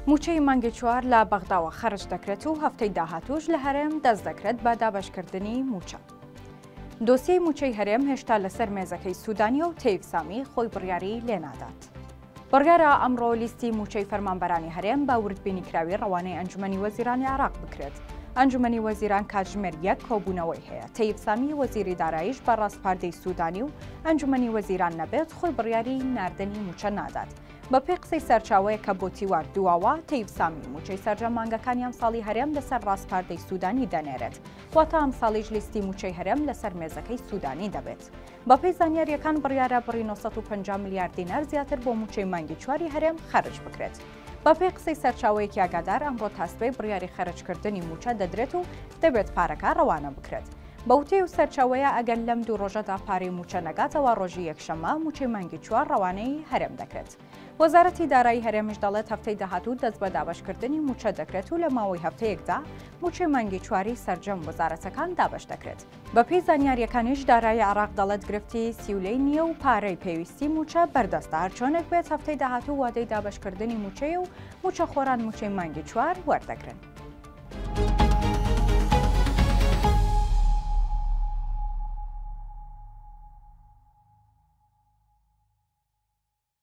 موچەی مانگی چوار لە بەغداوە خەرج دەکرێت و هەفتەی داهاتووش لە هەرێم دەست دەکرێت بە دابەشکردنی موچە. دۆسیەی موچەی هەرێم هێشتا لەسەر مێزەکەی سوودانیە و تەیب سامی خۆی بڕیاری لێنادات. بڕیارە ئەمڕۆ لیستی موچەی فەرمانبەرانی هەرێم بە وردبینیکراوی ڕەوانەی ئەنجومەنی وەزیرانی عێراق بکرێت. ئەنجومەنی وەزیران کاتژمێر 1 کۆبوونەوەی هەیە. تەیب سامی وەزیری داراییش بە ڕاستپاردەی سوودانی و ئەنجومەنی وەزیران نەبێت خۆی بڕیاری ناردنی موچە نادات. بەپێی قسەی سەرچاوەیە کە بۆ تیوار دواوە تەیب سامی موچەی سەرجەمانگەکانی ئەمساڵی هەرێم لەسەر ڕاستپاردەی سوودانی دەنێرێت. واتە ئەمساڵیش لیستی موچەی هەرێم لەسەر مێزەکەی سوودانی دەبێت. بەپێی زانیاریەکان بڕیارە بڕی 950 میلیارد دینار زیاتر بۆ موچەی مانگی چواری هەرێم خەرج بکرێت. بەپێی قسەی سەرچاوەیەکی ئاگادار ئەمڕۆ تاسبەی بڕیاری خەرجکردنی موچە دەدرێت و دەبێت پارەکە ڕەوانە بکرێت. بەوتەی و سەرچاوەیە ئەگەر لەم دوو ڕۆژەدا پارەی موچە نەگاتەوە ڕۆژی یەکشەممە موچەی مانگی چوار ڕەوانەی هەرێم دەکرێت. وەزارەتی دارایی هەرێمیش دەڵێت هەفتەی داهاتوو دەست بە دابەشکردنی موچە دەکرێت و لە ماوەی هەفتەیەکدا موچەی مانگی چواری سەرجەم وەزارەتەکان دابەش دەکرێت. بەپێی زانیاریەکانیش دارایی عێراق دەڵێت گرفتی سیولەی نییە و پارەی پێویستی موچە بەردەستە هەرچۆنێک بێت هەفتەی داهاتوو وادەی دابەشکردنی موچەی و موچە خۆران موچەی مانگی چوار وەردەگرن.